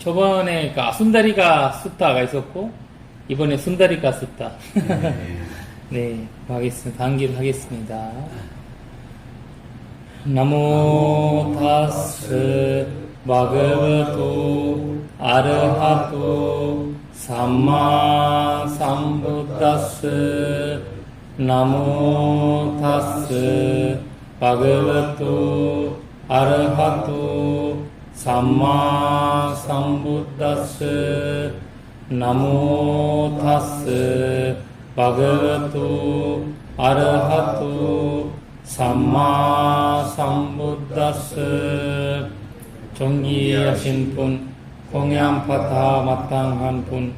저번에 그 순다리가 숫다가 있었고, 이번에 순다리가 숫다. 네. 네, 하겠습니다. 단기를 하겠습니다. 나모 타스 바그와토 아르하토 삼마 삼부타스 나모 타스 바그와토 아르하토 삼마 삼부타스 나모 타스 바그와토 아르하토 삼마 삼부타스. 정의하신 분, 공양파타 마땅한 분,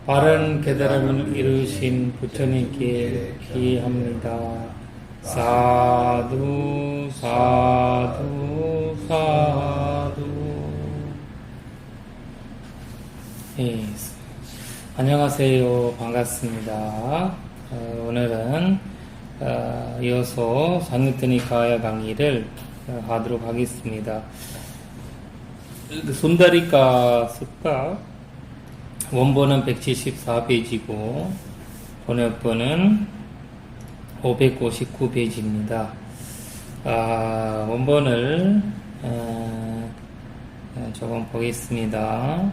바른 깨달음을 이루신 부처님께 기합니다. 사두 사두 사두. 예, 안녕하세요. 반갑습니다. 오늘은 이어서 산유트니카야 강의를 하도록 하겠습니다. 순다리가 숫다 원본은 174페이지고 번역본은 559페이지입니다. 원본을 조금 보겠습니다.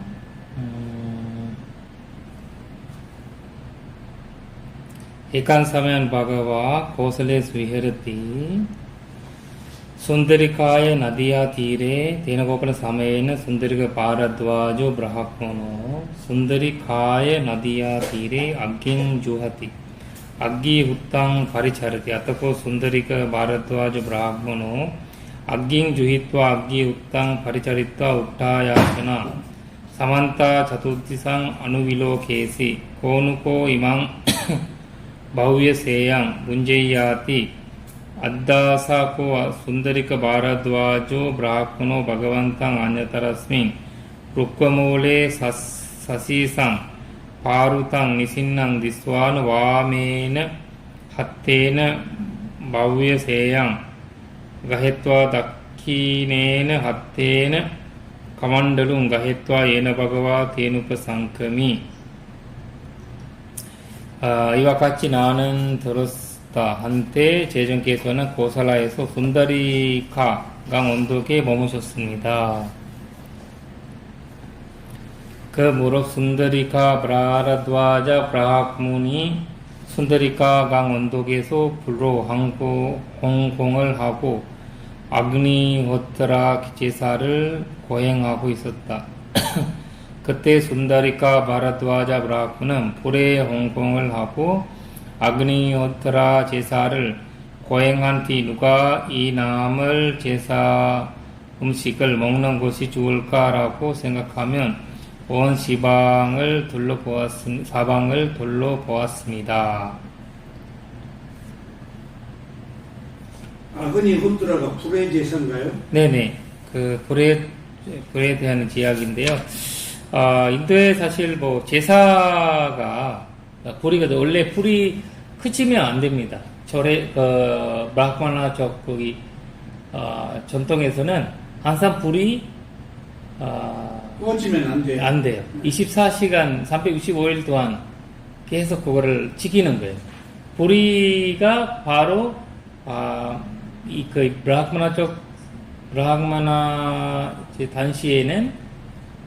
एकांसमयन भगवा कौशले स्विहरति सुंदरिकाय नदिया तीरे तेन गोपन समयेन सुंदरिक भारद्वाजो ब्राह्मणो सुंदरिकाय नदिया तीरे अग्गिं जुहति अग्गी हुत्तां परिचरति अतको सुंदरिक भारद्वाजो ब्राह्मणो अग्गिं जुहित्वा अग्गी हुत्तां परिचरित्वा उत्थायासना समन्ता चतुर्दिशं अनुविलोकेसि कोनुको इमं भव्य सेयं मुंजय्याति अद्दासाको सुंदरिक भारद्वाजो ब्राह्मणो भगवन्तं अन्यतरस्मिन् रुक्कमूले ससीसं पारुतं निसिन्नं दिस्वान् वामेन हत्तेन भव्य सेयं गहेत्वा दक्षिणेन हत्तेन कमण्डलुं गहेत्वा येन भगवा तेनुपसंक्रमि. 이와 같이 나는 들었다. 한때 제정께서는 고살라에서 순다리카 강 언덕에 머무셨습니다. 그 무렵 순다리카 브라라드와자 브라학문이 순다리카 강 언덕에서 불로 항공을 하고 아그니호트라 제사를 거행하고 있었다. 그때 순다리카 바라드와자 브라흐는 불에 홍공을 하고 아그니호트라 제사를 거행한 뒤 누가 이 남을 제사 음식을 먹는 것이 좋을까라고 생각하면 온 사방을 둘러보았습니다. 아그니호트라가 불의 제사인가요? 네네. 그 불에 대한 이야기인데요. 인도에 사실 제사가 불이 원래 불이 그치면 안 됩니다. 브라흐마나족 전통에서는 항상 불이 꺼지면 안 돼요. 안 돼요. 24시간 365일 동안 계속 그거를 지키는 거예요. 불이가 바로 브라흐마나 단시에는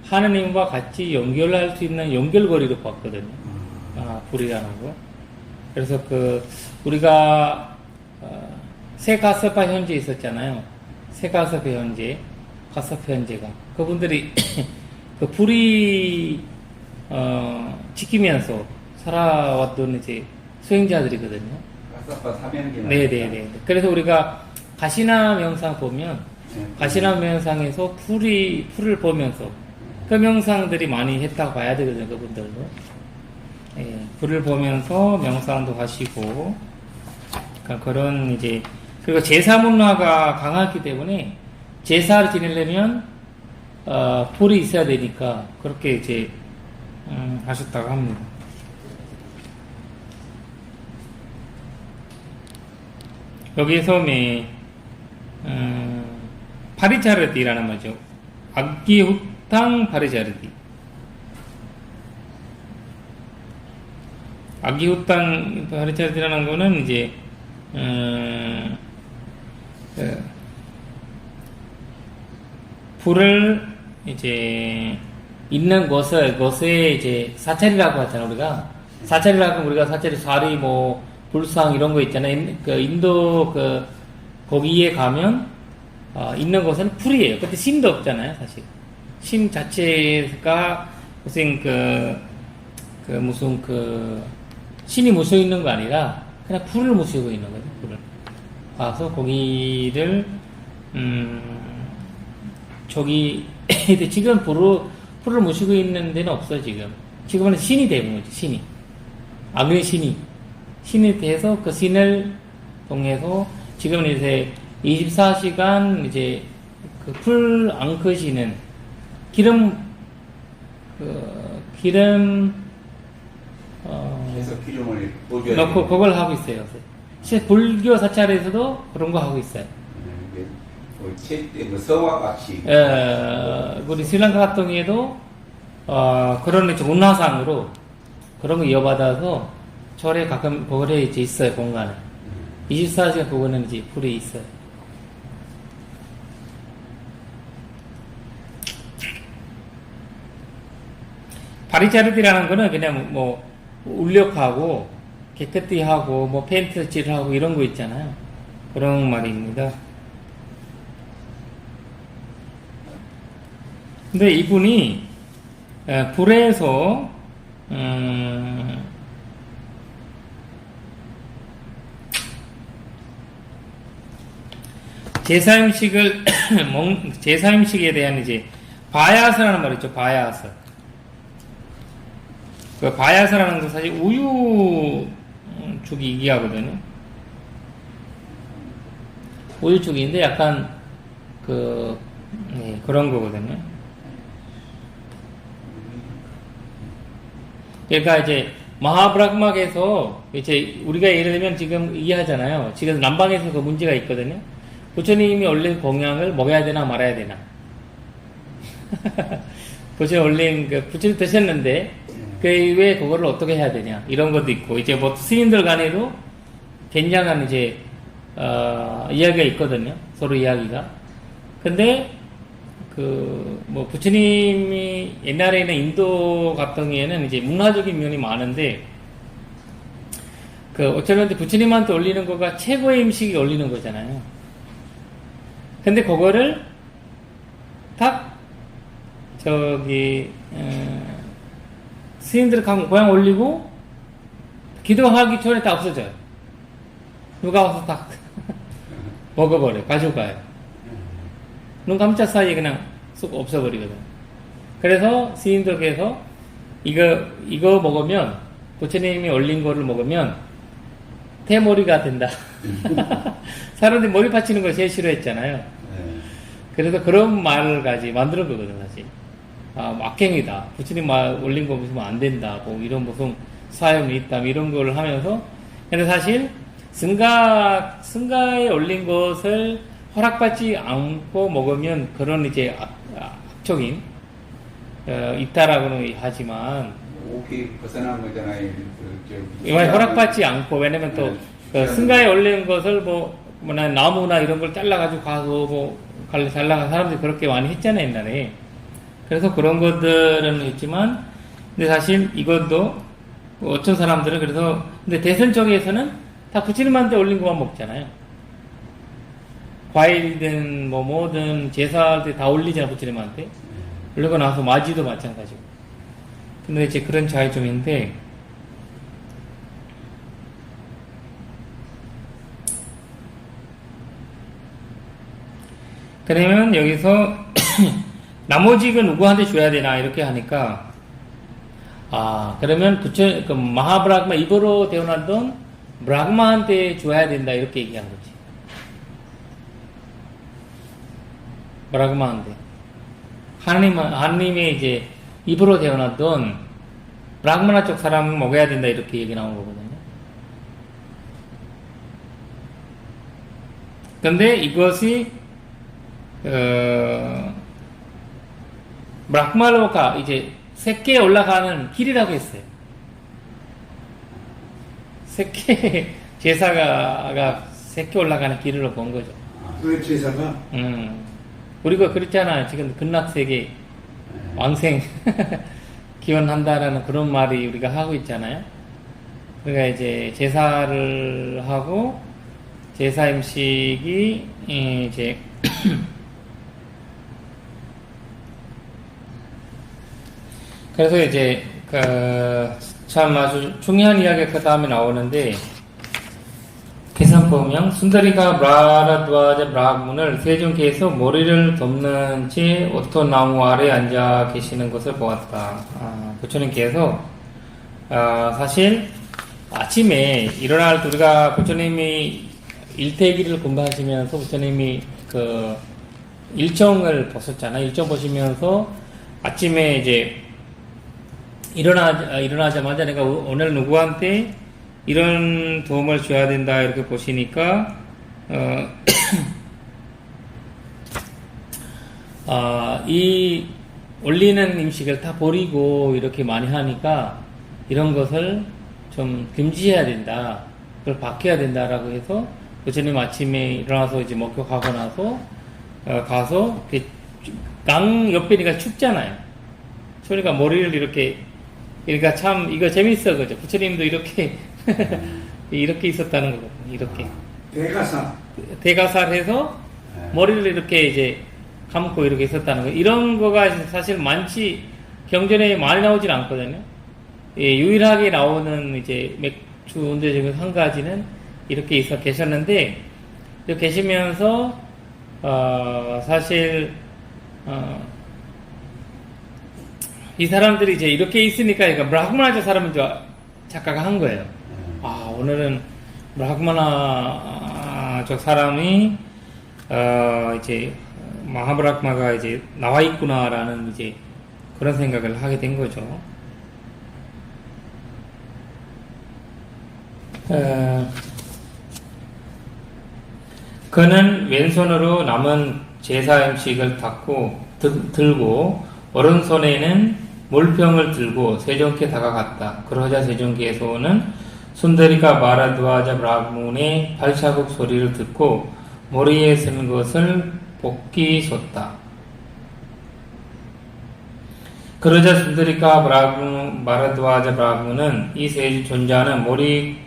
하느님과 같이 연결할 수 있는 연결고리로 봤거든요. 불이라는 거. 그래서 우리가 세 가스파 현재 있었잖아요. 세 가스파 현재가 그분들이 그 불이 지키면서 살아왔던 이제 수행자들이거든요. 가스파 사명기. 네네네. 그래서 우리가 가시나 명상 보면 가시나 명상에서 풀을 보면서 그 명상들이 많이 했다고 봐야 되거든요, 그분들도. 예, 불을 보면서 명상도 하시고, 그러니까 그런 이제, 그리고 제사 문화가 강하기 때문에 제사를 지내려면, 불이 있어야 되니까, 그렇게 이제, 하셨다고 합니다. 여기서 파리차르디라는 거죠. 악기 후탕 파리차르디. 아기후탕 파리차르티라는 거는 이제 불을 이제 있는 것에 이제 사찰이라고 하잖아 우리가. 사찰이라고 하면 우리가 사찰이 사리 뭐 불상 이런 거 있잖아요. 그 인도 그 거기에 가면 있는 것은 풀이에요. 근데 신도 없잖아요, 사실. 신 자체가 무슨 무슨 신이 모시고 있는 거 아니라 그냥 풀을 모시고 있는 거죠. 풀을. 가서 거기를 저기 지금 풀을 모시고 있는 데는 없어 지금. 지금은 신이 되는 거지, 신이. 악의 신이 돼서 그 신을 통해서 지금은 이제 24시간 이제 그 풀 앙크시는 기름 계속 기름을 보줘야 넣고 그걸 하고 있어요. 불교 사찰에서도 그런 거 하고 있어요. 뭐 서와 같이 우리 스리랑카 같은 경우에도 그런 이제 문화상으로 그런 거 이어받아서 절에 가끔 그거에 이제 있어요, 공간에. 24시간 그거는 이제 불이 있어요. 파리차르티라는 거는 그냥 뭐 울력하고 깨끗이 하고 뭐 페인트 칠하고 이런 거 있잖아요. 그런 말입니다. 근데 이분이 불에서 제사 음식에 대한 이제 바야스라는 말 있죠. 바야스. 그 바야스라는 건 사실 우유죽이 얘기하거든요. 우유죽인데 약간 그런 거거든요. 그러니까 이제 마하브라흐마에서 이제 우리가 예를 들면 지금 이해하잖아요. 지금 남방에서 그 문제가 있거든요. 부처님이 올린 공양을 먹어야 되나 말아야 되나. 부처님 올린 부처님 드셨는데 왜 그거를 어떻게 해야 되냐 이런 것도 있고 이제 뭐 스님들 간에도 굉장한 이제 이야기가 있거든요. 서로 이야기가. 근데 뭐 부처님이 옛날에는 인도 같은 경우에는 이제 문화적인 면이 많은데 어쩌면 부처님한테 올리는 거가 최고의 음식이 올리는 거잖아요. 근데 그거를 딱 스님들 가면 고향 올리고 기도하기 전에 다 없어져요. 누가 와서 딱 먹어버려, 가져가요. 눈 깜짝 사이에 그냥 쑥 없어버리거든. 그래서 스님들께서 이거 먹으면 부처님이 올린 거를 먹으면 대머리가 된다. 사람들이 머리 받치는 걸 제일 싫어했잖아요. 그래서 그런 말을 만드는 거거든, 사실. 악행이다. 부처님 올린 거 무슨 안 된다. 뭐 이런 무슨 사연이 있다. 이런 걸 하면서. 근데 사실 승가에 올린 것을 허락받지 않고 먹으면 그런 이제 악적인 있다라고는 하지만 오기 벗어난 거잖아요. 허락받지 않고 왜냐면 또 승가에 올린 것을 나무나 이런 걸 잘라가지고 가서 잘라간 사람들이 그렇게 많이 했잖아요 옛날에. 그래서 그런 것들은 있지만 근데 사실 이것도 어떤 사람들은 근데 대선 쪽에서는 다 부처님한테 올린 것만 먹잖아요. 과일이든 뭐든 제사할 때 다 올리잖아 부처님한테. 올리고 나서 마지도 마찬가지고. 근데 이제 그런 차이점인데 그러면 여기서 나머지가 누구한테 줘야 되나 이렇게 하니까 그러면 마하브라흐마 입으로 태어났던 브라흐마한테 줘야 된다 이렇게 얘기한 거지. 브라흐마한테 하나님의 이제 입으로 태어났던 브라흐마나 쪽 사람은 먹어야 된다 이렇게 얘기 나온 거거든요. 근데 이것이 브라흐마로가 이제 새끼에 올라가는 길이라고 했어요. 새끼 제사가 새끼 올라가는 길을 본 거죠. 그 제사가 우리가 그랬잖아요. 지금 극락세계 왕생 기원한다라는 그런 말이 우리가 하고 있잖아요. 그러니까 이제 제사를 하고 제사 음식이 이제 그래서 이제 참 아주 중요한 이야기가 그 다음에 나오는데 계산 보면 순다리가 브라라드와자 브라문을 세종께서 머리를 덮는 채 오토나무 아래 앉아 계시는 것을 보았다. 부처님께서 사실 아침에 일어날 때 우리가 부처님이 일태기를 공부하시면서 부처님이 그 일정을 보셨잖아요. 일정 보시면서 아침에 이제 일어나자마자 내가 오늘 누구한테 이런 도움을 줘야 된다 이렇게 보시니까 이 올리는 음식을 다 버리고 이렇게 많이 하니까 이런 것을 좀 금지해야 된다. 그걸 바뀌어야 된다라고 해서 부처님 아침에 일어나서 이제 목욕하고 나서 가서 강 옆에니까 춥잖아요. 그러니까 머리를 이렇게 그러니까 참 이거 재밌어 그죠. 부처님도 이렇게 이렇게 있었다는 거거든요. 이렇게 대가살해서 머리를 이렇게 이제 감고 이렇게 있었다는 거. 이런 거가 사실 많지 경전에 많이 나오진 않거든요. 예, 유일하게 나오는 이제 맥주 원제 중에 한 가지는 이렇게 있어 계셨는데 계시면서 사실 이 사람들이 이제 이렇게 있으니까 그러니까 브라흐마나 사람인 줄 착각을 한 거예요. 오늘은 브라흐마나 저 사람이 이제 마하브라흐마가 이제 나와 있구나라는 이제 그런 생각을 하게 된 거죠. 그는 왼손으로 남은 제사 음식을 들고 오른손에는 물병을 들고 세종께 다가갔다. 그러자 세종께서는 순다리가 마라드와자 브라문의 발자국 소리를 듣고 머리에 쓴 것을 복기 쏟다. 그러자 순다리가 마라드와자 브라문은 이 세 존자는 머리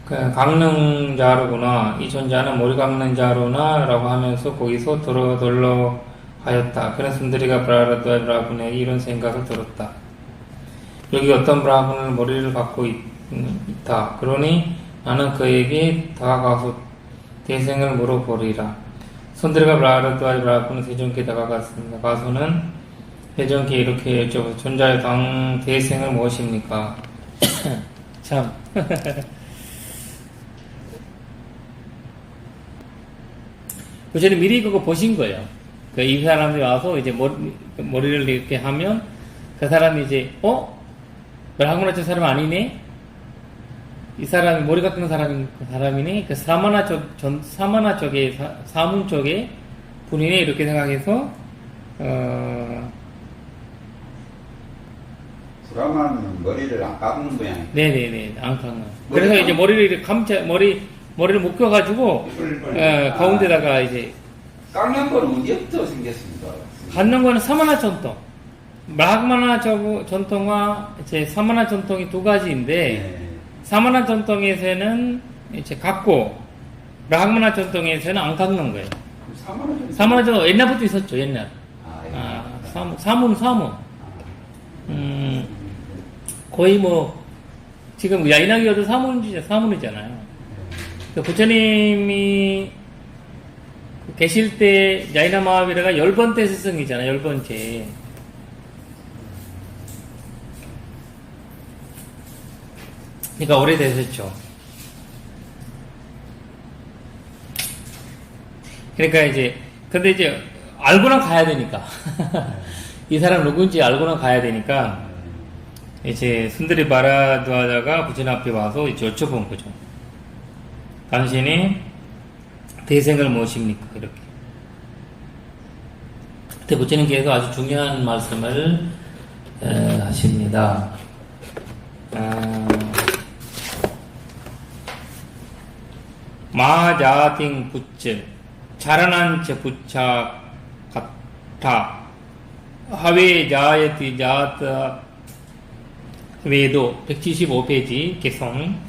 깎는 자로구나. 이 존자는 머리 깎는 자로나 라고 하면서 거기서 돌로 하였다. 그런 순다리가 브라문에게 이런 생각을 들었다. 여기 어떤 브라문은 머리를 갖고 있다. 그러니 나는 그에게 다가가서 대생을 물어보리라. 순다리가 브라문은 세종께 다가갔습니다. 가서는 세종께 이렇게 여쭤보죠. 존자의 당 대생을 무엇입니까? 참 부처님 미리 그거 보신 거예요. 이 사람이 와서 이제 머리를 이렇게 하면 그 사람이 이제 브라흐마나 저 사람 아니네? 이 사람이 머리 깎는 사람이네? 그 사마나 쪽에 사문 쪽에 분이네? 이렇게 생각해서 브라흐마는 머리를 안 깎는 모양이에요. 네네네, 안 깎는. 그래서 이제 머리를 이렇게 머리를 묶여가지고 가운데다가 이제 깎는 거는 언제부터 생겼습니까? 갖는 거는 사마나 전통, 브라흐마나 전통과 이제 사마나 전통이 두 가지인데 사마나 전통에서는 이제 갖고 브라흐마나 전통에서는 안 깎는 거예요. 사마나 전통 옛날부터 있었죠. 옛날. 사문. 거의 지금 야인하기어도 사문이잖아요. 부처님이 계실 때 야이나 마하비라가 10번째 스승이잖아요. 10번째. 그러니까 오래되셨죠. 그러니까 근데 이제 알고나 가야 되니까. 이 사람 누군지 알고나 가야 되니까 이제 순다리 바라드와자가 부처님 앞에 와서 이제 여쭤본 거죠. 당신이 대생을 무엇입니까? 이렇게. 그때 부처님께서 아주 중요한 말씀을 하십니다. 마자딩 부츠 자라난 제 부차 같아 하웨 자야티 자타 외도 175페이지 개성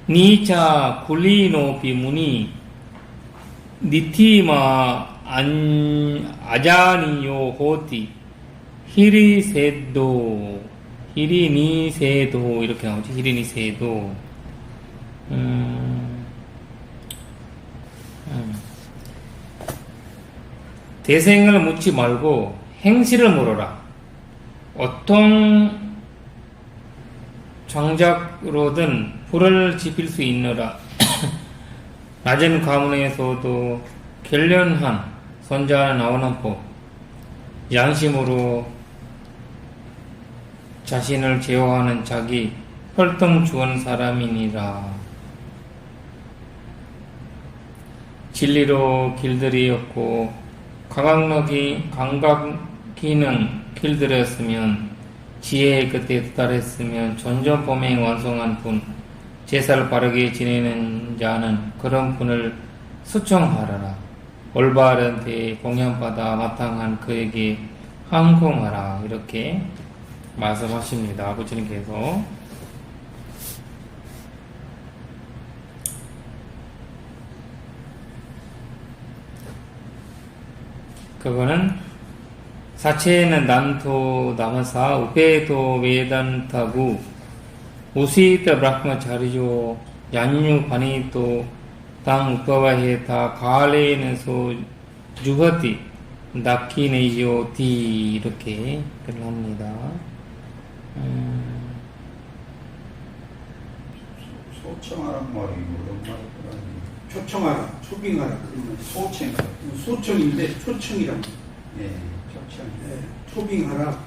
니차 굴리노 비무니 니티마 아자니요 호티 히리세도 히리니세도 이렇게 나오지. 히리니세도 대생을 묻지 말고 행실을 물어라. 어떤 장작으로든 불을 지필 수 있느라. 낮은 가문에서도 결련한 선자 나오는 법, 양심으로 자신을 제어하는 자기 혈통 주은 사람이니라. 진리로 길들이었고 감각기는 길들였으면 지혜의 끝에 도달했으면 전전범행 완성한 분, 제사를 바르게 지내는 자는 그런 분을 수청하라라. 올바른 데에 공양받아 마땅한 그에게 항공하라. 이렇게 말씀하십니다. 아버지님께서. 그거는 사체는 난토 나마사 우페도 웨단타구 우시타 브라흐마차리조 얀유 바니토 당 우파와헤타 가레는소 주거티 다키네이오티 이렇게 글을 합니다. 소청하란 말이 무슨 말이더라. 초청하라, 초빙하라, 그러면 소청. 소청인데 초청이란 예, 소청. 초빙하라,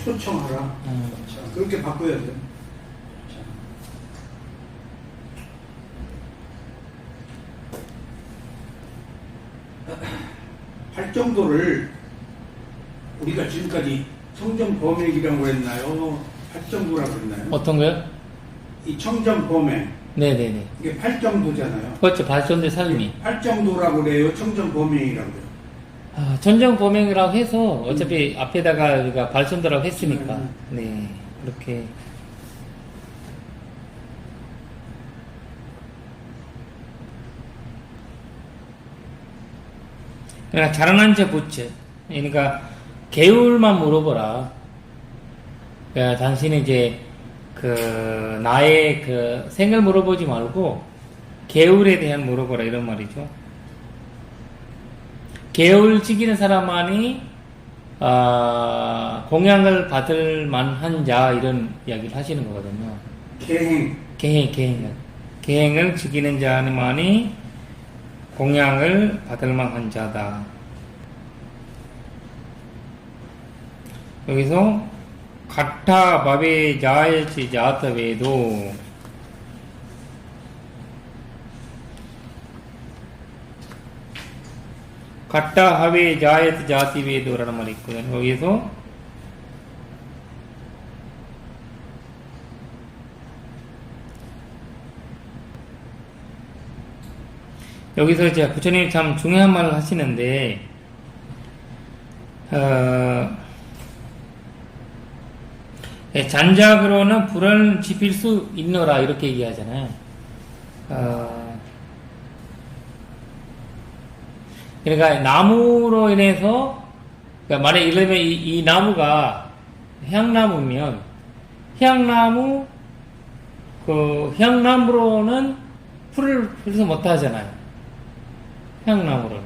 초청하라. 소청. 그렇게 바꿔야 돼. 팔정도를 우리가 지금까지 청정범행이라고 했나요? 팔정도라고 했나요? 어떤 거요? 이 청정범행 네네네. 이게 팔정도잖아요. 그렇죠. 발전대 삶이. 팔정도라고 그래요? 청정범행이라고 해요? 전정범행이라고 해서 어차피 앞에다가 우리가 발전도라고 했으니까. 네. 이렇게. 그러니까 자라난 제 부츠. 그러니까 계율만 물어보라. 그러니까 당신이 이제 나의 생을 물어보지 말고 계율에 대한 물어보라 이런 말이죠. 계율 지키는 사람만이 공양을 받을 만한 자 이런 이야기를 하시는 거거든요. 계행을 지키는 자만이 공양을 받을 만한 자다. 여기서 가타 바베 자일치 자타베도 가타 하베 자이트 자티베도라는 말이 있거든요. 여기서 여기서 이제 부처님이 참 중요한 말을 하시는데, 잔작으로는 불을 지필 수 있노라, 이렇게 얘기하잖아요. 그러니까 나무로 인해서, 그러니까 만약에 이러면 이 나무가 향나무면, 향나무로는 풀을 필수 못 하잖아요. 향나무로는.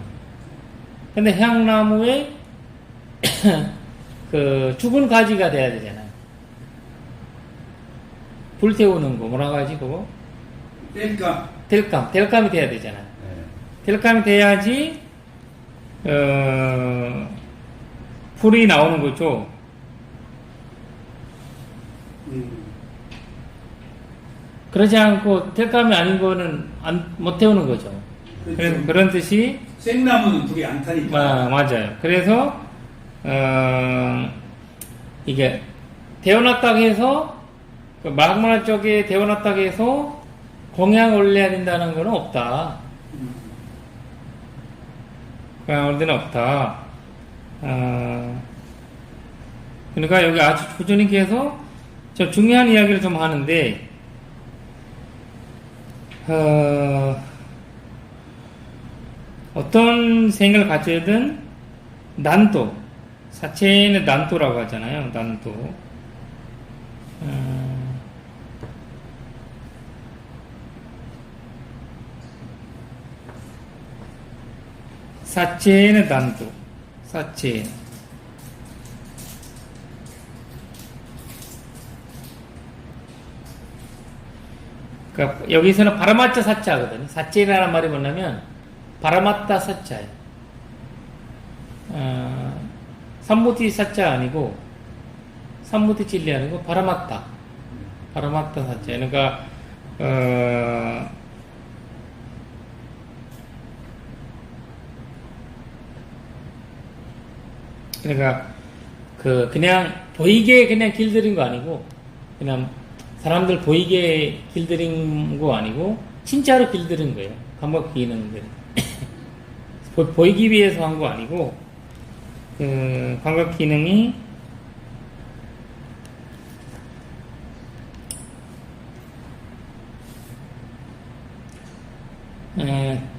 근데 향나무에 죽은 가지가 돼야 되잖아요. 불태우는 거 뭐라고 하지 그거? 뗄감이 돼야 되잖아요. 뗄감이 돼야지 풀이 나오는 거죠. 그러지 않고 뗄감이 아닌 거는 못 태우는 거죠. 그래서 그런 뜻이 생나무는 불이 안 타니까. 맞아요. 그래서 이게 데워놨다고 해서 마학마나 쪽에 데워놨다고 해서 공양 올려야 된다는 건 없다. 공양 올릴 데는 없다. 그러니까 여기 아주 꾸준히 계속 좀 중요한 이야기를 좀 하는데, 어떤 생각을 가져든 난도, 사체는 난도라고 하잖아요. 난도. 사체는 난도, 사체. 그러니까 여기서는 바라마타 사자거든요. 사체라는 말이 뭐냐면 바라마타 사자예요. 삼무티 사자 아니고 삼무티 진리 아니고 바라마타 사자. 그러니까 그러니까 그냥 보이게 그냥 길들인 거 아니고 그냥 사람들 보이게 길들인 거 아니고 진짜로 길들인 거예요. 감각 기능들 보이기 위해서 한 거 아니고 감각 기능이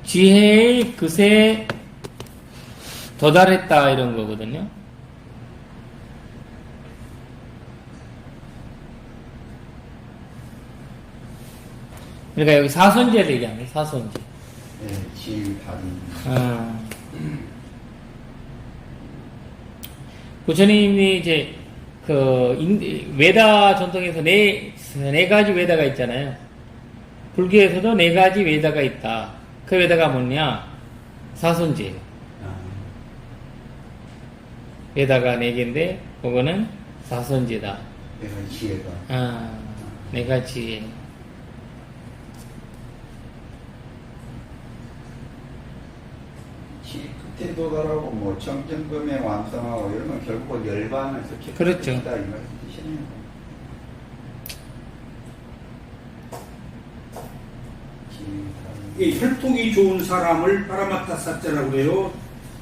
지혜의 그새 도달했다 이런 거거든요. 그러니까 여기 사손제를 얘기하네. 사손제. 네, 질, 다리. 부처님이 이제 웨다 전통에서 네 가지 웨다가 있잖아요. 불교에서도 네 가지 웨다가 있다. 그 웨다가 뭐냐? 사손제. 웨다가 네 개인데 그거는 사손제다. 내가 지혜가. 네 가지. 지 끝에 도달하고 뭐 정점금에 완성하고 이런 건 결국은 열반에서 그렇죠. 있다 이 말씀이시네요. 이 혈통이 좋은 사람을 파라마타 사자라고 그래요.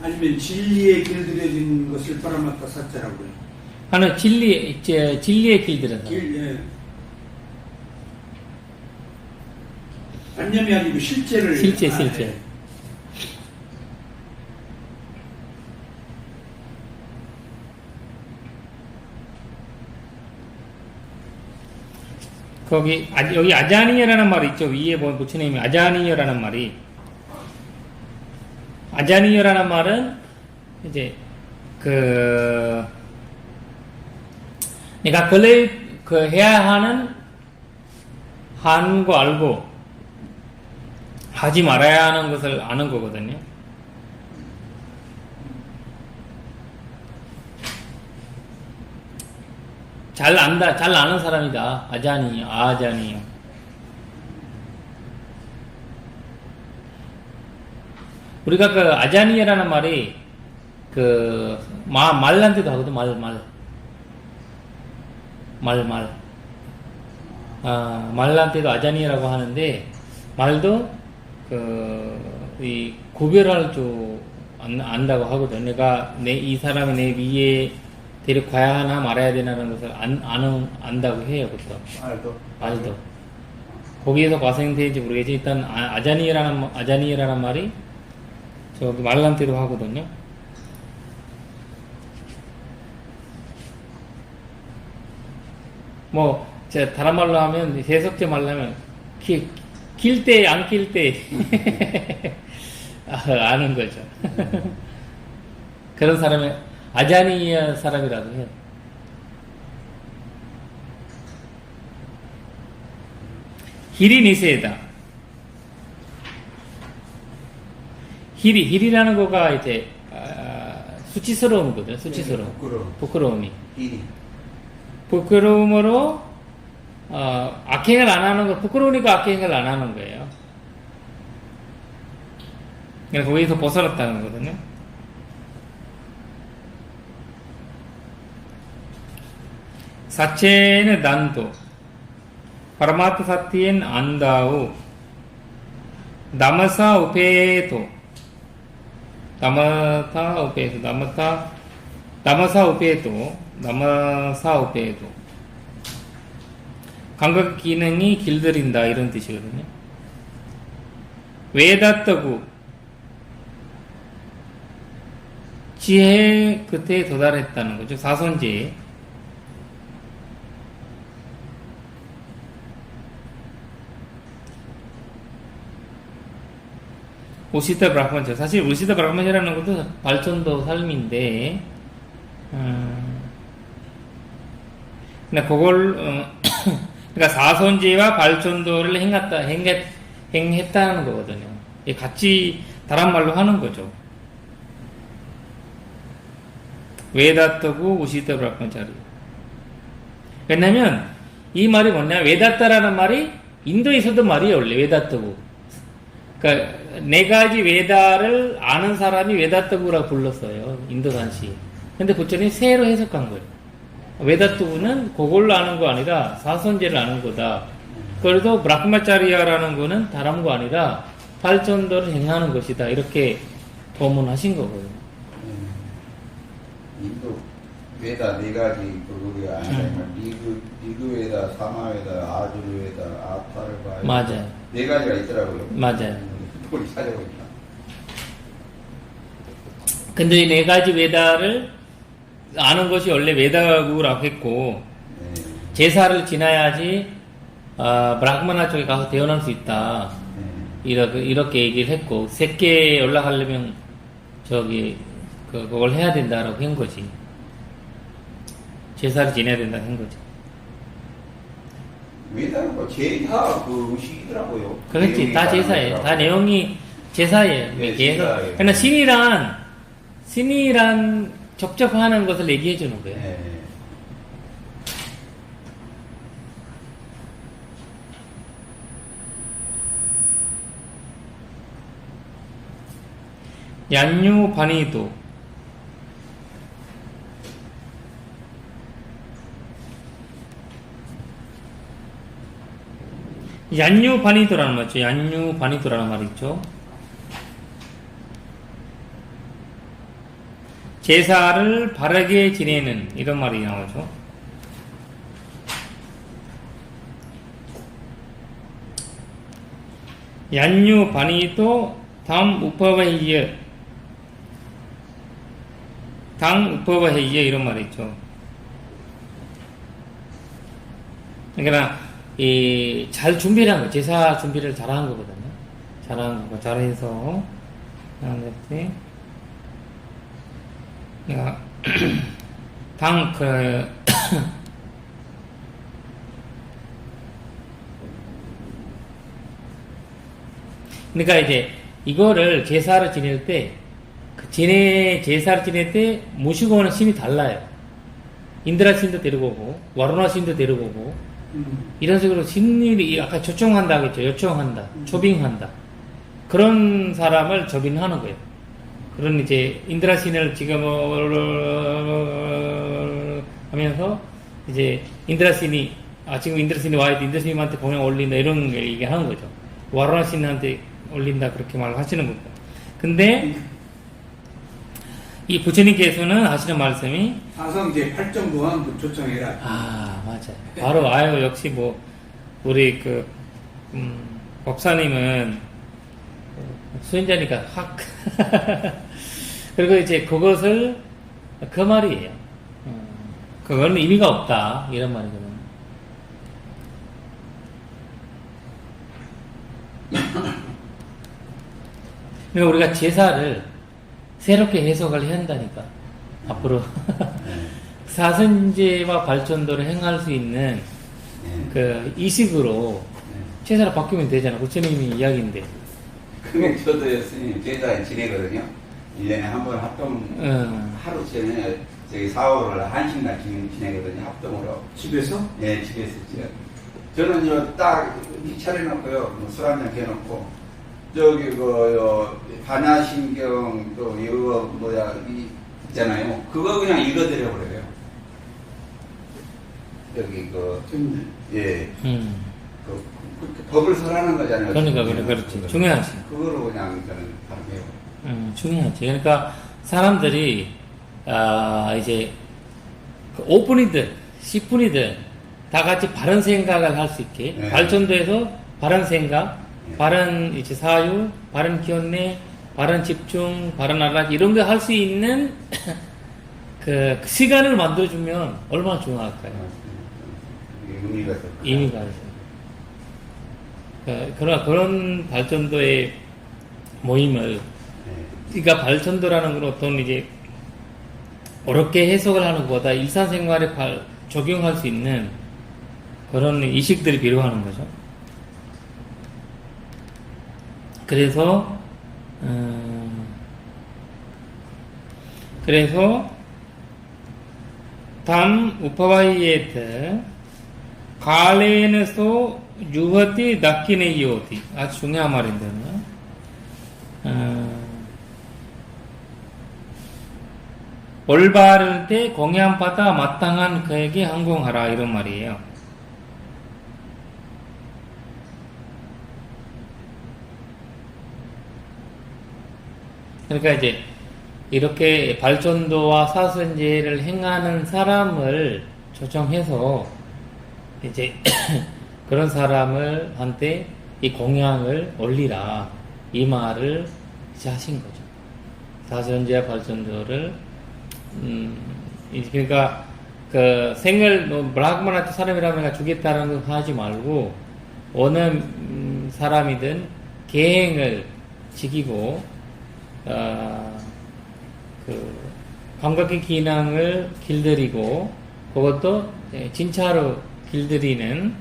아니면 진리에 길들여진 것을 파라마타 사자라고 그래요. 하나 진리에 길들여서. 예. 관념이 아니고 실제를. 실제. 예. 여기 아자니여라는 말이 있죠. 위에 보면 부처님이 아자니여라는 말은 이제 내가 해야 하는 거 알고 하지 말아야 하는 것을 아는 거거든요. 잘 아는 사람이다. 아자니요. 우리가 아자니라는 말이 말한테도 하거든. 말한테도 아자니라고 하는데 말도 이 구별할 줄 안다고 하거든. 내가 이 사람이 내 위에 데려가야 하나 말아야 되나는 것을 안다고 해요, 그것도. 말도. 거기에서 과생되는지 모르겠지. 일단, 아자니라는 말이, 저기 말란테도 하거든요. 뭐, 제가 다른 말로 하면, 해석제 말로 하면, 길 때, 안 길 때, 아는 거죠. 그런 사람이, 아자니아 사람이라도 해요. 히리니세다. 히리라는 거가 이제 수치스러운 거죠. 부끄러움이. 히리. 부끄러움으로 악행을 안 하는 거. 부끄러우니까 악행을 안 하는 거예요. 그러니까 거기서 벗어났다는 거거든요. 사체는 난도, 파라마타 사티엔 안다우, 나마사 우페도 나마사 우페도 나마사 우페도 감각 기능이 길들인다 이런 뜻이거든요. 외다떠구 지혜 끝에 도달했다는 거죠. 사선지혜. 오시다 브라흐만자. 사실 오시다 브라흐만자라는 것도 발전도 삶인데, 근데 그걸, 그러니까 사선지와 발전도를 행했다는 거거든요. 같이 다른 말로 하는 거죠. 외다떠고 오시다 브라흐만자리. 왜냐면 이 말이 뭐냐? 외다따라는 말이 인도에서도 말이에요. 원래 외다떠고. 그러니까 네 가지 외다를 아는 사람이 외다떠구라고 불렀어요. 인도산시. 근데 부처님이 새로 해석한 거예요. 외다떠구는 그걸로 아는 거 아니라 사선제를 아는 거다. 그래도 브라흐마차리아라는 거는 다른 거 아니라 발전도를 행하는 것이다. 이렇게 도문하신 거거든요. 인도 외다 네 가지 그게 아니라 리그웨다, 사마웨다, 아주르웨다, 아타르바 맞아요. 네 가지가 있더라고요. 맞아요. 그걸 찾아보니까. 근데 이 네 가지 외다를 아는 것이 원래 외다구라고 했고, 제사를 지나야지 브라흐마나 쪽에 가서 태어날 수 있다. 이렇게 얘기를 했고, 새끼에 올라가려면 그걸 해야 된다라고 한 거지. 제사를 지내야 된다고 한 거지. 외다는 뭐 제사 그 의식이더라고요. 그렇지. 다 제사예요. 다 내용이 제사예요. 네, 그래서 제사예요. 그러나 신이란 접촉하는 것을 얘기해 주는 거예요. 네. 얀유 바니도 얀유 바니도라는 말 있죠. 얀유 바니도라는 말이 있죠. 제사를 바르게 지내는 이런 말이 나오죠. 얀유 바니도 담 우파바히예 이런 말이 있죠. 그러니까 잘 준비를 한 거, 제사 준비를 잘한 거거든요. 잘한 거, 잘해서 하는데 내가 그러니까 이제 이거를 제사를 지낼 때 제사를 지낼 때 모시고 오는 신이 달라요. 인드라 신도 데리고 오고 와루나 신도 데리고 오고 이런 식으로 신이 아까 초청한다 하겠죠. 요청한다, 초빙한다. 그런 사람을 접인하는 거예요. 그런 이제 인드라 신을 지금 하면서 이제 인드라 신이 지금 인드라 신이 와야 돼. 인드라 신님한테 공양 올린다 이런 얘기하는 거죠. 와루나 신한테 올린다 그렇게 말을 하시는 거고. 근데 이 부처님께서는 하시는 말씀이 사성제 8.9항 초청해라. 맞아요. 바로 역시 뭐 우리 법사님은 수행자니까 확 그리고 이제 그것을 그 말이에요. 그거는 의미가 없다 이런 말이거든요. 그러니까 우리가 제사를 새롭게 해석을 해야 한다니까. 앞으로 사선제와 발전도를 행할 수 있는 이식으로 제사를 바뀌면 되잖아. 부처님이 이야기인데. 그게 저도 스님 제사 지내거든요. 1년에 한 번 합동 하루 전에 저기 사오를 한식날 지내거든요. 합동으로. 집에서? 네, 집에서 지내. 저는 딱 차려놓고요. 술 한잔 해놓고 저기 반야신경 또 이거 있잖아요. 그거 그냥 읽어드려 버려요. 여기 법을 설하는 거잖아요. 그러니까 그렇지. 중요하지. 그거로 그냥 저는 바로 중요하지. 그러니까 사람들이 이제 그 5분이든 10분이든 다 같이 바른 생각을 할 수 있게 네. 발전도에서 바른 생각, 네. 바른 이제 사유, 바른 견내, 바른 집중, 바른 알람 이런 거 할 수 있는 그 시간을 만들어주면 얼마나 중요할까요? 의미가 더 의미가 있어요. 그런 발전도의 모임을 네. 그러니까 발전도라는 건 어떤 이제 어렵게 해석을 하는 것보다 일상생활에 적용할 수 있는 그런 의식들이 필요하는 거죠. 그래서 담 우파바이에트 가레에서 유허티 낚이네 요티 아주 중요한 말인데요. 올바를 때 공양받아 마땅한 그에게 항공하라 이런 말이에요. 그러니까 이제 이렇게 발전도와 사선제를 행하는 사람을 초청해서 이제 그런 사람을 한테 이 공양을 올리라 이 말을 이제 하신 거죠. 사선제와 발전도를 그러니까 그 생을 브라흐만한테 사람이라면 주겠다는 거 하지 말고 어느 사람이든 계행을 지키고 그 감각의 기능을 길들이고 그것도 진짜로 길들이는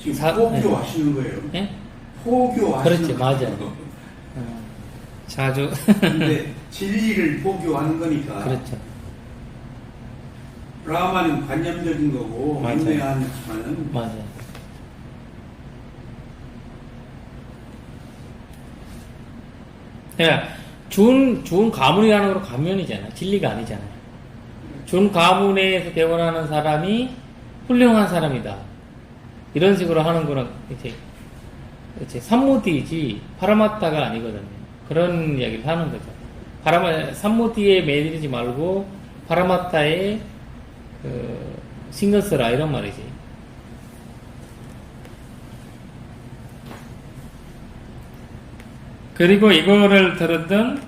지금 포교 하시는 거예요. 네? 포교 하시는 그렇지, 거예요. 맞아요. 자주 근데 진리를 포교하는 거니까. 그렇죠. 브라마는 관념적인 거고 맞아요. 인내하는 맞아요. 그냥 좋은 가문이라는 건 가문이잖아. 진리가 아니잖아요. 좋은 가문에서 태어나는 사람이 훌륭한 사람이다. 이런 식으로 하는 거는 이제 삼모디지 파라마타가 아니거든요. 그런 이야기를 하는 거죠. 삼모디에 매달리지 말고 파라마타에 신경 써라 이런 말이지. 그리고 이거를 들었던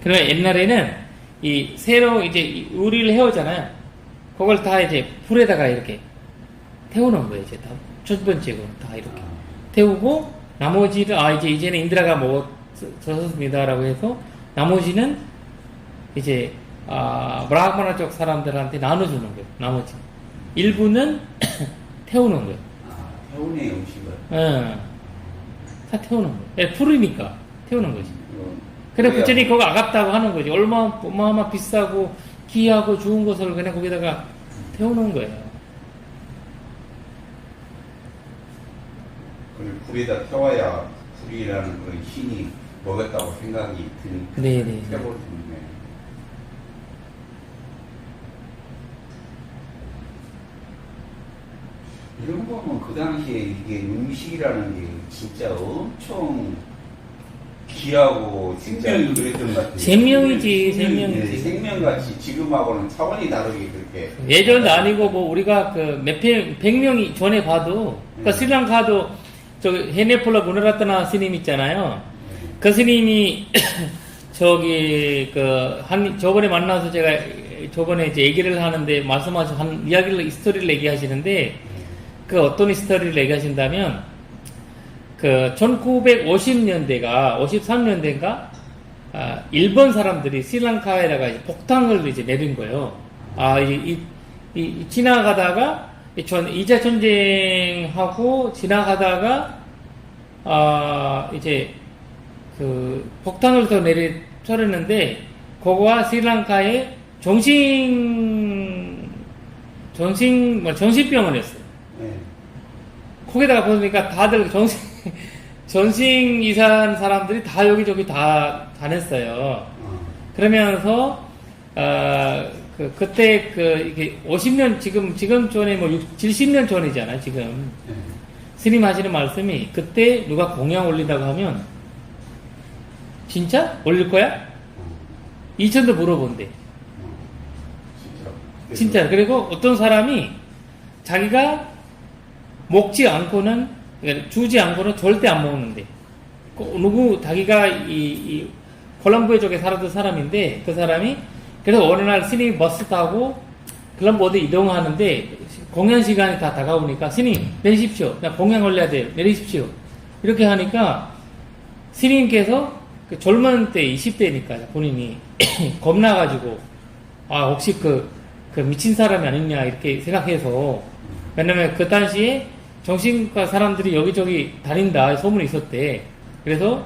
그래 옛날에는 이 새로 이제 우리를 해오잖아요. 그걸 다 이제 불에다가 이렇게 태우는 거예요. 이제 다 첫 번째고 다 이렇게 태우고 나머지를 이제는 인드라가 먹었습니다라고 해서 나머지는 이제 브라흐마나 쪽 사람들한테 나눠주는 거예요. 나머지 일부는 태우는 거예요. 태우네 음식을. 다 태우는 거예요. 풀이니까 태우는 거지. 그래 부처님 그거 아깝다고 하는 거지. 얼마나 비싸고 귀하고 좋은 것을 그냥 거기다가 태우는 거예요. 그걸 불에다 태워야 불이라는 그런 신이 먹었다고 생각이 드니까 네네. 태워주는 거예요. 이런 거 보면 그 당시에 이게 음식이라는 게 진짜 엄청 귀하고 진짜 그랬던 것 같아요. 생명이지. 네, 생명같이 지금하고는 차원이 다르게 그렇게. 예전도 아니고 뭐 우리가 그 100명이 전에 봐도 그 스리랑카도 저 헤네폴라 구나라타나 스님 있잖아요. 그 스님이 저번에 만나서 제가 저번에 이제 얘기를 하는데 말씀하신 스토리를 얘기하시는데 그 어떤 스토리를 얘기하신다면 그 1950년대가 53년대인가 일본 사람들이 스리랑카에다가 이제 폭탄을 이제 내린 거예요. 지나가다가 2차 전쟁하고 지나가다가 이제 그 폭탄을 더 쳐렸는데 그거와 스리랑카에 정신병원이었어요. 네. 거기다가 보니까 다들 전신 이사한 사람들이 다 여기저기 다 다녔어요. 그러면서 그때 이게 50년 지금 전에 뭐 70년 전이잖아 지금. 스님 하시는 말씀이 그때 누가 공양 올린다고 하면 진짜 올릴 거야? 2천도 물어본대. 진짜. 그리고 어떤 사람이 자기가 먹지 않고는, 그러니까 주지 않고는 절대 안 먹는데. 자기가 이 콜롬비아 쪽에 살았던 사람인데, 그 사람이, 그래서 어느 날 스님이 버스 타고 콜롬비아 어디 이동하는데, 공연 시간이 다 다가오니까, 스님, 내리십시오. 나 공연 올려야 돼요. 내리십시오. 이렇게 하니까, 스님께서 그 젊은 때, 20대니까 본인이 겁나가지고, 혹시 그 미친 사람이 아니냐, 이렇게 생각해서, 왜냐면 그 당시에 정신과 사람들이 여기저기 다닌다, 소문이 있었대. 그래서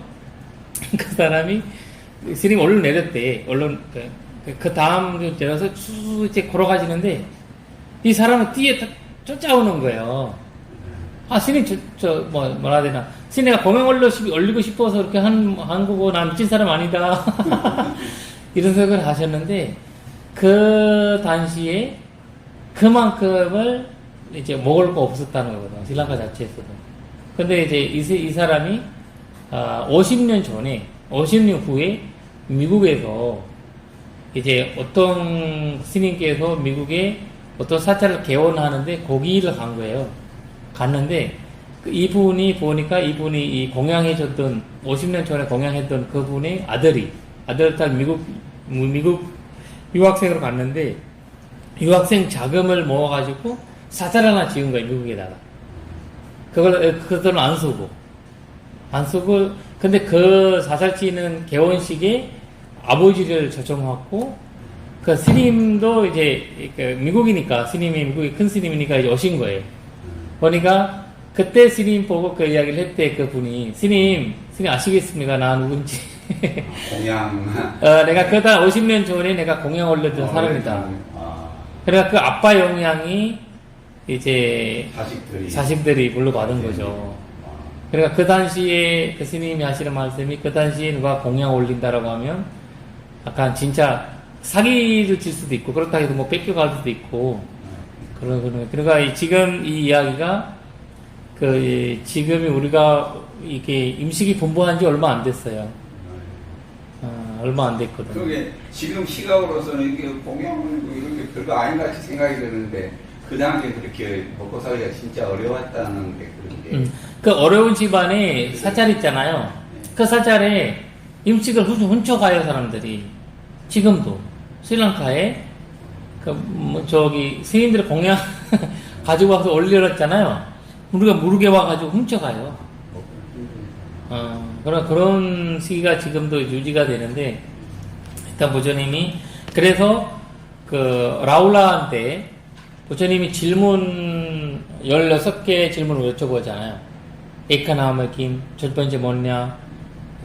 그 사람이, 스님 얼른 내렸대. 얼른, 그 다음 내려서 쭉 이제 걸어가시는데, 이 사람은 뒤에 쫓아오는 거예요. 스님, 뭐라 해야 되나. 스님 내가 공양 올리고 싶어서 이렇게 한 거고, 난 미친 사람 아니다. 이런 생각을 하셨는데, 그 당시에 그만큼을 이제 먹을 거 없었다는 거거든. 스리랑카 자체에서도. 근데 이제 이 사람이, 50년 전에, 50년 후에 미국에서 이제 어떤 스님께서 미국에 어떤 사찰을 개원하는데 거기를 간 거예요. 갔는데 이분이 보니까 이분이 이 공양해줬던 50년 전에 공양했던 그분의 아들 딸 미국 유학생으로 갔는데 유학생 자금을 모아가지고 사찰 하나 지은 거예요. 미국에다가. 그것들은 안 쓰고 근데 그 사찰 지는 개원식에 아버지를 초청하고 그 스님도 이제 미국이니까 스님이 미국의 큰 스님이니까 이제 오신 거예요. 그러니까 그때 스님 보고 그 이야기를 했대. 그 분이 스님 아시겠습니까? 나 누군지. 공양. 내가 그다 50년 전에 내가 공양 올렸던 사람이다. 그러니까 그 아빠 영향이 이제 자식들이 물려받은 거죠. 그러니까 그 당시에 그 스님이 하시는 말씀이 그 당시에 누가 공양 올린다라고 하면 약간 진짜 사기를 칠 수도 있고 그렇다 해도 뭐 뺏겨갈 수도 있고 그러니까 지금 이 이야기가 지금이 우리가 이게 임식이 분부한 지 얼마 안 됐어요. 얼마 안 됐거든. 그게 지금 시각으로서는 이게 공양 올리고 이런 게 별거 아닌 같이 생각이 드는데 그 당시에 그렇게 먹고 살기가 진짜 어려웠다는 게 그런 게. 그 어려운 집안에 사찰 있잖아요. 그 사찰에 음식을 훔쳐가요, 사람들이. 지금도. 스리랑카에, 스님들이 공양 가지고 와서 올려놨잖아요. 우리가 모르게 와가지고 훔쳐가요. 그런 시기가 지금도 유지가 되는데, 일단 부처님이, 그래서 라울라한테 부처님이 16개 질문을 여쭤보잖아요. 에카나마김, 첫 번째 뭐냐,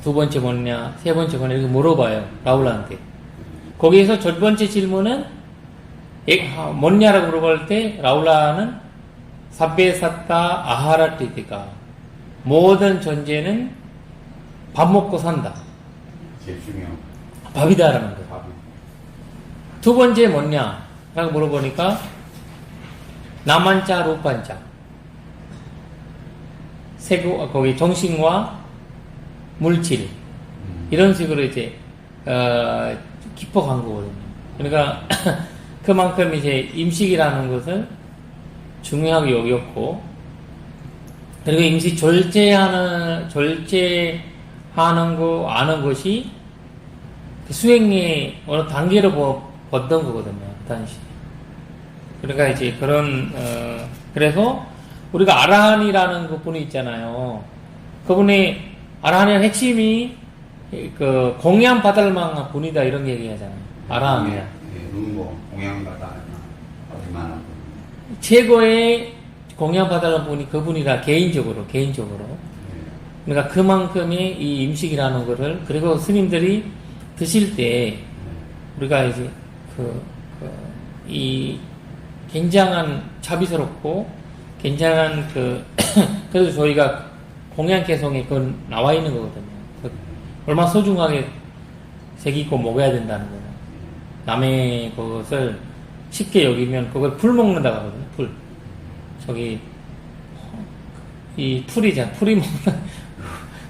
두 번째 뭐냐, 세 번째 뭐냐, 이렇게 물어봐요. 라울라한테. 거기에서 첫 번째 질문은, 뭐냐라고 물어볼 때, 라울라는 사베사타 아하라티디가 모든 존재는 밥 먹고 산다. 제일 중요한. 밥이다라는 거예요. 두 번째 뭐냐라고 물어보니까, 나만자, 루판자. 거기 정신과 물질. 이런 식으로 이제, 깊어간 거거든요. 그러니까, 그만큼 이제 임식이라는 것을 중요하게 여겼고, 그리고 임식 절제하는 거, 아는 것이 수행의 어느 단계로 봤던 거거든요. 그 당시. 그러니까 이제 그래서 우리가 아라한이라는 그분이 있잖아요. 그분이 아라한의 핵심이 공양 받을 만한 분이다 이런 얘기 하잖아요. 아라한이야. 공양 받을 만한 최고의 공양 받을 만한 분이 그분이다. 개인적으로. 그러니까 그만큼의 이 임식이라는 거를 그리고 스님들이 드실 때 우리가 이제 이 굉장한 자비스럽고 굉장한 그래도 저희가 공양 개성에 그건 나와 있는 거거든요. 얼마나 소중하게 새기고 먹어야 된다는 거예요. 남의 것을 쉽게 여기면 그걸 풀 먹는다고 하거든요. 풀. 저기 이 풀이잖아. 풀이 먹는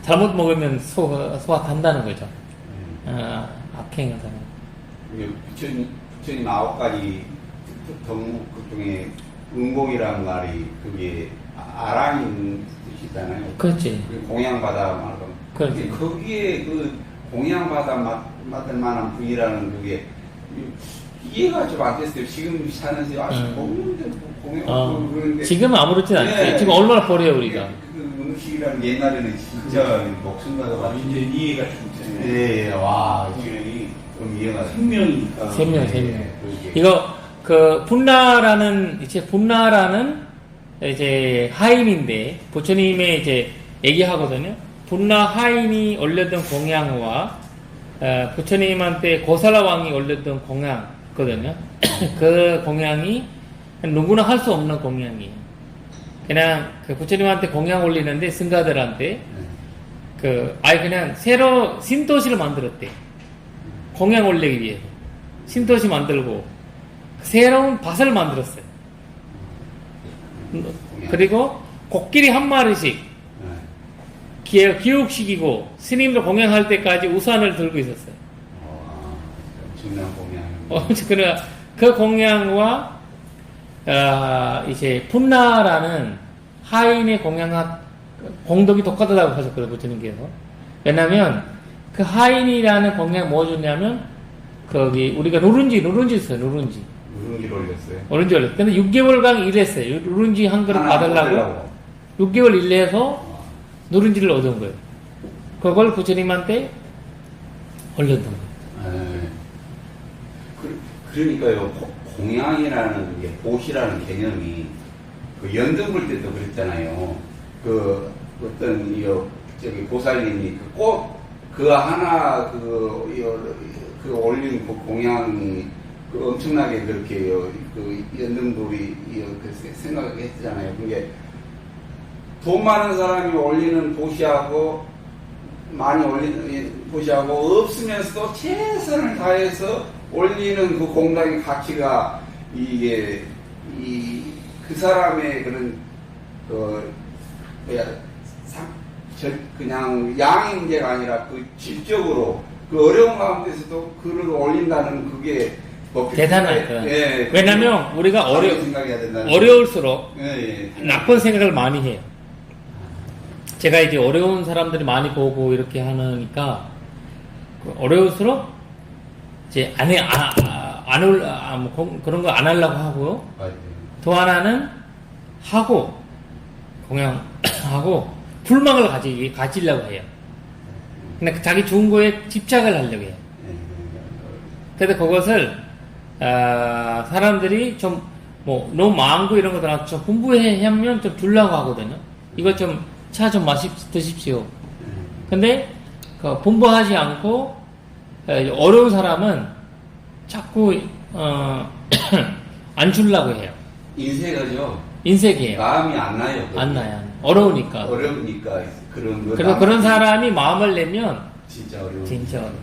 잘못 먹으면 소화한다는 거죠. 악행하잖아요. 부처님 9가지 덕목 중에 은공이라는 말이 그게 아랑인 뜻이잖아요. 그렇지. 공양받아 말고. 그렇지. 거기에 그 공양받아 맡을 만한 부위라는 그게 이해가 좀 안 됐어요. 지금 사는 데 아직 먹는데 공양 그런데 지금은 아무렇지 않죠. 네. 지금 얼마나 버려요 우리가. 그 음식이라는 옛날에는 진짜 목숨과도 같이. 이제 이해가 좀 되네요. 예, 와, 지금 좀 이해가 생명이니까. 생명. 그게. 이거 그 분나라는 이제 하인인데 부처님의 이제 얘기하거든요. 분나 하인이 올렸던 공양과 부처님한테 고사라 왕이 올렸던 공양거든요. 그 공양이 누구나 할 수 없는 공양이에요. 그냥 그 부처님한테 공양 올리는데 승가들한테 그냥 새로 신도시를 만들었대. 공양 올리기 위해서 신도시 만들고 새로운 밭을 만들었어요. 그리고 코끼리 한 마리씩 기육시키고 스님들 공양할 때까지 우산을 들고 있었어요. 중요한 공양. 그러나 그 공양과 이제 푼나라는 하인의 공양과 공덕이 똑같다고 하셨거든요, 부처님께서. 왜냐면 그 하인이라는 공양 뭐 줬냐면 거기 우리가 누룽지 있어요, 누룽지. 누룽지를 올렸어요. 누룽지 올렸어요. 근데 6개월간 일했어요. 누룽지 한 그릇 받으려고 6개월 일해서 누룽지를 얻은 거예요. 그걸 부처님한테 올렸던 거예요. 그러니까요, 공양이라는 게 보시라는 개념이 그 연등 볼 때도 그랬잖아요. 그 어떤 저기 보살님이 그 꽃 그 하나 그 올린 그 공양이 그 엄청나게 그렇게 그 연등불이 생각했잖아요. 그게 돈 많은 사람이 올리는 보시하고 많이 올리는 보시하고 없으면서도 최선을 다해서 올리는 그 공당의 가치가 이게 그 사람의 그런 그냥 양의 문제가 아니라 그 질적으로 그 어려운 가운데서도 글을 올린다는 그게 대단하죠. 예, 왜냐면 우리가 생각해야 된다는 어려울수록 예. 나쁜 생각을 많이 해요. 제가 이제 어려운 사람들이 많이 보고 이렇게 하니까 어려울수록 이제 그런 거 안 하려고 하고요. 맞아요. 또 하나는 하고 그냥 하고 불망을 가지려고 해요. 근데 자기 좋은 거에 집착을 하려고 해요. 그래서 그것을 사람들이 좀 너무 많고 이런 거들 좀 공부하면 좀 주려고 하거든요. 이거 좀 차 좀 드십시오. 근데 공부하지 않고 어려운 사람은 자꾸 안 주려고 해요. 인색하죠. 인색이에요. 마음이 안 나요. 안 나요. 어려우니까. 어려우니까 그런 거. 그래서 그런 사람이 마음을 내면 진짜 어려워. 진짜 어려워.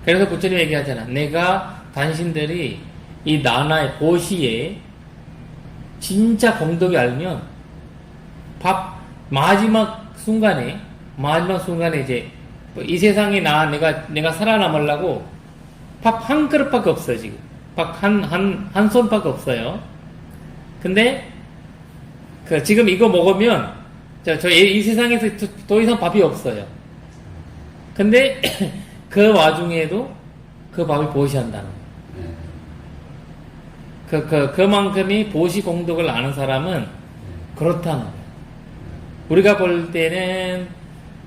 그래서 부처님 얘기하잖아. 내가 당신들이 이 나나의 보시에 진짜 공덕이 알면 마지막 순간에 이제 이 세상에 내가 살아남으려고 밥 한 그릇밖에 없어요, 지금. 밥 한 손밖에 없어요. 근데 지금 이거 먹으면 이 세상에서 더 이상 밥이 없어요. 근데 그 와중에도 그 밥을 보시한다는 거예요. 그만큼이 보시 공덕을 아는 사람은 그렇다는 거예요. 우리가 볼 때는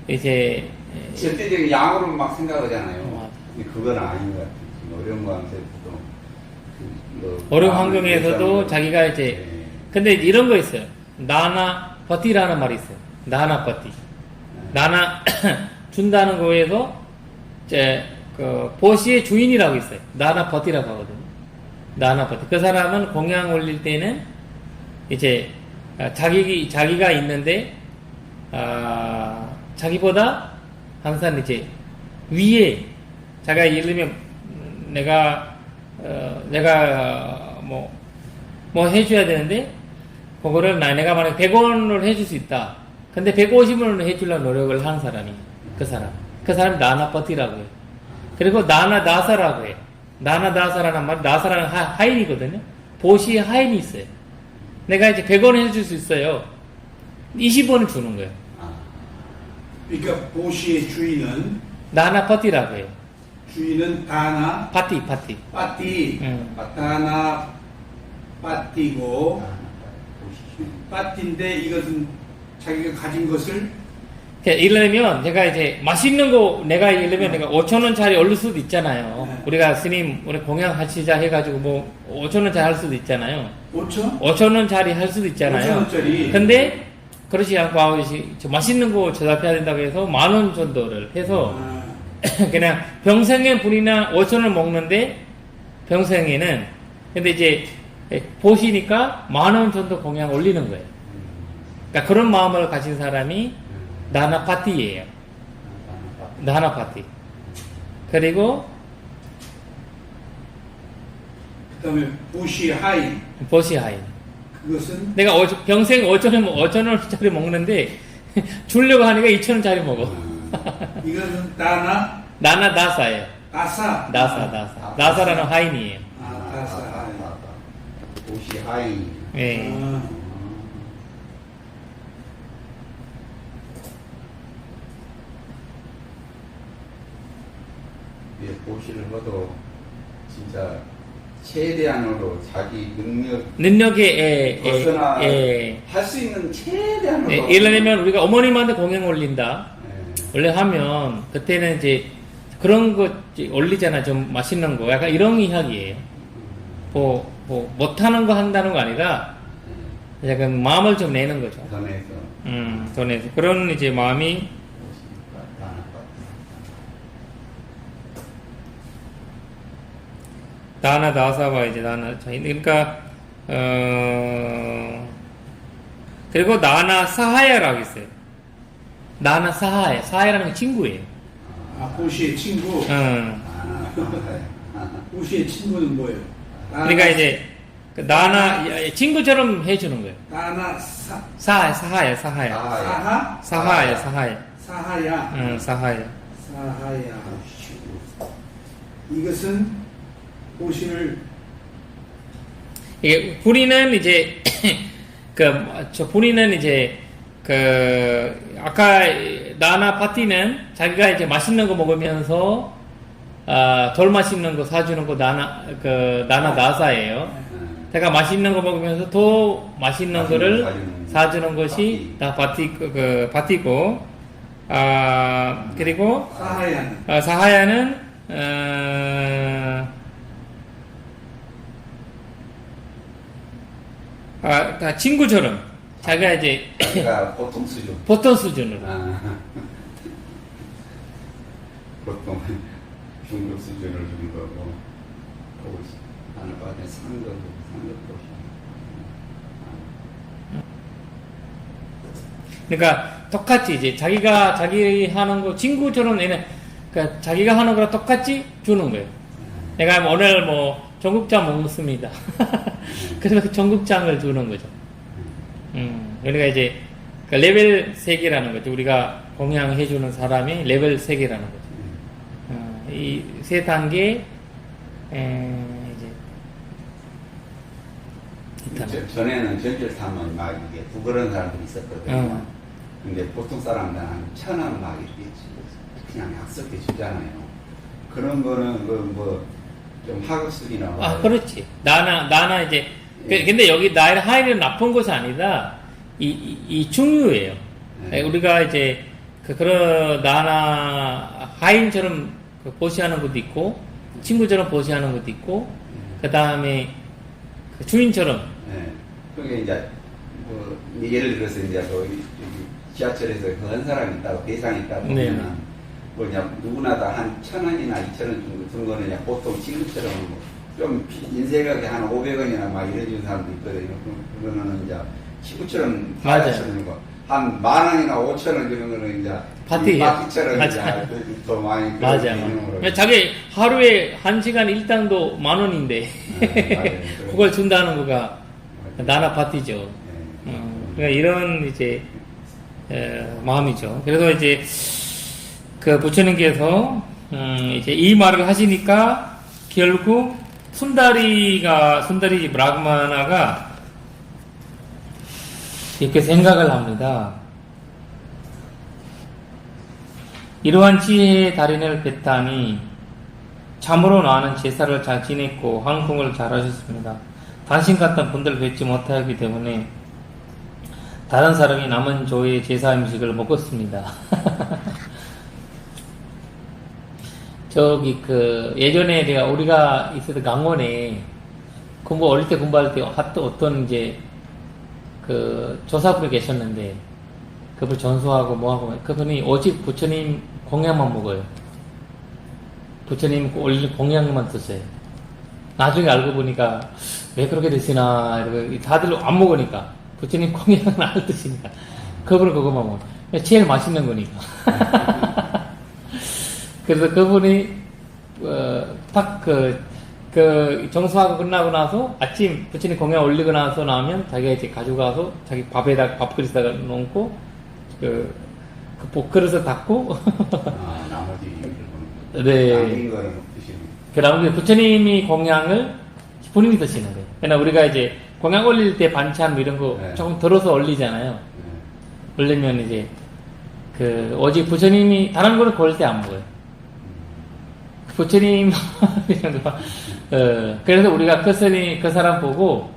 이제 절대적인 양으로 막 생각하잖아요. 근데 그건 아닌 것 같아요. 어려운 관계에서도 어려운 환경에서도 자기가 이제 근데 이런 거 있어요. 나나 버티라는 말이 있어요. 나나 버티. 나나 준다는 거에서 이제 보시의 주인이라고 있어요. 나나 버티라고 하거든요. 나나 버티. 그 사람은 공양 올릴 때는 이제 자기가 있는데, 자기보다 항상 이제 위에, 자기가 예를 들면 내가 뭐 해줘야 되는데, 그거를 내가 만약에 100원을 해줄 수 있다. 근데 150원을 해주려고 노력을 하는 사람이, 그 사람이 나나파티라고 해요. 그리고 나사라고 해요. 나사라는 말, 나사라는 하인이거든요. 보시에 하인이 있어요. 내가 이제 100원 해줄 수 있어요. 20원을 주는 거예요. 그러니까 보시의 주인은 나나파티라고 해요. 주인은 다나 파티. 빠띠 응. 다나 빠띠고 빠띠인데 이것은 자기가 가진 것을 예를 들면 제가 이제 맛있는 거 예를 들면 내가 5,000원짜리 올릴 수도 있잖아요. 네. 우리가 스님 우리 공양 하시자 해가지고 뭐 5,000원짜리 할 수도 있잖아요. 5천? 5,000원짜리 할 수도 있잖아요. 5,000원짜리. 근데 그렇지 않고 저 맛있는 거 대답해야 된다고 해서 10,000원 정도를 해서 그냥 병생의 분이나 5,000원 먹는데 병생에는 근데 이제 보시니까 10,000원 정도 공양 올리는 거예요. 그러니까 그런 마음을 가진 사람이 나나파티예요. 나나파티. 그리고 그다음에 보시의 하인 보시하인. 그것은 내가 평생 5,000원짜리 먹는데 주려고 하니까 2,000원짜리 먹어. 이것은 다나 나사예요. 다사 나사라는 하인이에요. 다사 보시 하인. 예. 보시를 해도 진짜 최대한으로 자기 능력에 벗어나 할 수 있는 최대한으로 예를 들면 우리가 어머님한테 공양 올린다. 예. 원래 하면 그때는 이제 그런 거 올리잖아. 좀 맛있는 거. 약간 이런 이야기예요. 못하는 거 한다는 거 아니라 약간 마음을 좀 내는 거죠. 전에서 그런 이제 마음이 나사와 이제 그러니까 그리고 나사하야라고 있어요. 사하야라는 게 친구예요. 보시의 친구 보시의 친구는 뭐예요? 그러니까 이제 친구처럼 해주는 거예요. 다나 사하야. 사하야 사하야. 이것은 보시를 이게 본인은 이제 본인은 이제 아까 나나파티는 자기가 이제 맛있는 거 먹으면서 덜 맛있는 거 사주는 거 나사예요. 제가 맛있는 거 먹으면서 더 맛있는 거를 사주는 것이 다 파티고 그리고 사하야는 다 친구처럼 자기가 이제 보통 수준으로 보통 중급 수준을 주는 거고 나는 봐도 상급 그러니까 똑같이 이제 자기가 자기 하는 거 친구처럼 그러니까 자기가 하는 거랑 똑같이 주는 거예요. 내가 오늘 뭐 전국장 먹습니다. 그래서 그 전국장을 주는 거죠. 그러니까 이제 그 레벨 3개라는 거죠. 우리가 공양해주는 사람이 레벨 3개라는 거죠. 이 3단계 이제 전에는 전철 타면 막 이게 부끄러운 사람들이 있었거든요. 근데 보통 사람들은 한 1,000원 막 이렇게 그냥 약속해 주잖아요. 그런 거는 좀 하급수이나 그렇지. 나나 이제 근데 여기 나의 하인은 나쁜 것이 아니라 이 중요해요. 우리가 이제 그런 나나 하인처럼 보시하는 것도 있고 친구처럼 보시하는 것도 있고 그 다음에 주인처럼. 그게 이제 예를 들어서 이제 지하철에서 그런 사람이 있다고 대상이 있다고 보면은 누구나 다 한 1,000원이나 2,000원 정도 든 거는 그냥 보통 친구처럼 좀 인색하게 한 500원이나 막 이래주는 사람도 있거든요. 그러면은 이제 19,000원, 맞아요. 8,000원이고 한 10,000원이나 5,000원 정도는 이제 파티. 파티처럼 맞아요. 이제 더 많이 그런 맞아요. 개념으로. 그러니까 자기 하루에 1시간 일당도 10,000원인데 맞아요. 그걸 준다는 거가 나나 파티죠. 네. 그러니까 이런 이제 마음이죠. 그래서 이제 그 부처님께서 이제 이 말을 하시니까 결국 순다리 브라그마나가 이렇게 생각을 합니다. 이러한 지혜의 달인을 뵀다니 참으로 나는 제사를 잘 지냈고 항공을 잘 하셨습니다. 당신 같은 분들 뵙지 못하기 때문에 다른 사람이 남은 조의 제사 음식을 먹었습니다. 저기 예전에 우리가 있었던 강원에 어릴 때 공부할 때 어떤 이제 조사분이 계셨는데 그분 전수하고 뭐하고 그분이 오직 부처님 공양만 먹어요. 부처님 올린 공양만 드세요. 나중에 알고 보니까 왜 그렇게 드시나 이러고 다들 안 먹으니까 부처님 공양은 안 드시니까 그분은 그것만 먹어요. 제일 맛있는 거니까. 그래서 그분이 정수하고 끝나고 나서 아침 부처님 공양 올리고 나서 나오면 자기가 이제 가져가서 자기 밥그릇에다가 놓고 그릇을 닫고 나머지 네. 남긴 거는 드시는. 그 다음에 부처님이 공양을 본인이 드시는 거예요. 그러나 우리가 이제 공양 올릴 때 반찬 이런 거 네. 조금 덜어서 올리잖아요. 네. 올리면 이제 오직 부처님이 다른 거를 고를 때 안 먹어요. 부처님 이런 거. 그래서 우리가 그 사람 보고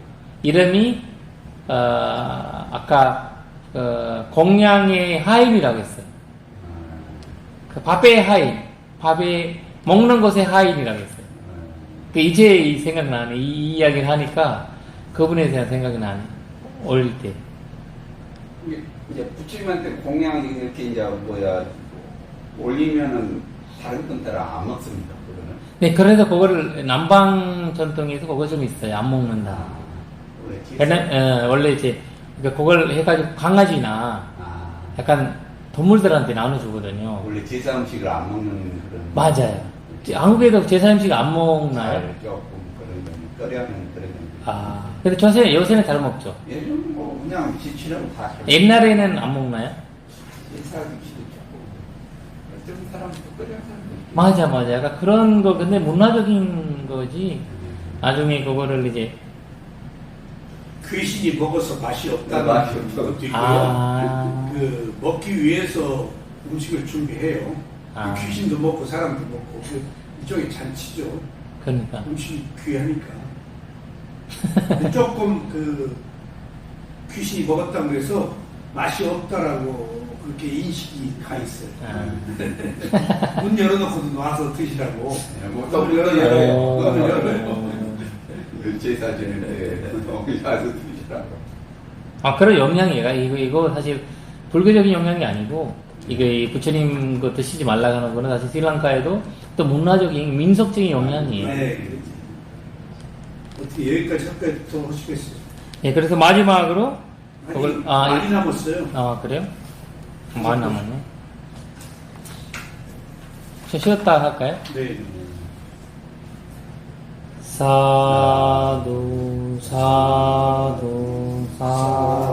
이름이 아까 공양의 하인이라고 했어요. 밥의 하인, 밥에 먹는 것의 하인이라고 했어요. 이제 생각나네. 이 이야기를 하니까 그분에 대한 생각이 나네. 올릴 때. 이제 부처님한테 공양 이렇게 이제 올리면은 다른 분들은 안 먹습니다. 그거는. 네, 그래서 그거를 남방 전통에서 그거 좀 있어요. 안 먹는다. 원래 제사- 원래 이제 그걸 해가지고 강아지나 약간 동물들한테 나눠주거든요. 원래 제사 음식을 안 먹는 그런. 맞아요. 한국에도 제사 음식 안 먹나요? 조금 그런 건 끓여면 그런 건. 근데 요새는 잘 먹죠. 예전 뭐 그냥 지치려면 다. 옛날에는 안 먹나요? 제사 음식도 조금. 어떤 사람도 끓여 사람도. 맞아. 약간 그런 거, 근데 문화적인 거지. 나중에 그거를 이제, 귀신이 먹어서 맛이 없다는 맛이 없어. 것도 있고요. 그 먹기 위해서 음식을 준비해요. 귀신도 먹고 사람도 먹고 일종의 잔치죠. 그러니까. 음식이 귀하니까. 근데 조금 귀신이 먹었다고 해서 맛이 없다라고 그렇게 인식이 가 있어요. 문 열어놓고도 와서 드시라고. 또 열어요. 제사 지낼 때 와서 드시라고. 그런 영향이에요. 이거 사실 불교적인 영향이 아니고, 이게 부처님 거 드시지 말라고 하는 거는 사실 스리랑카에도 또 문화적인, 민속적인 영향이에요. 네, 그렇지. 어떻게 여기까지 더 하시겠어요? 예, 그래서 마지막으로, 많이 남았어요. 그래요? 많이 남았네. 좀 쉬었다 할까요? 네. 사두, 사두, 사두.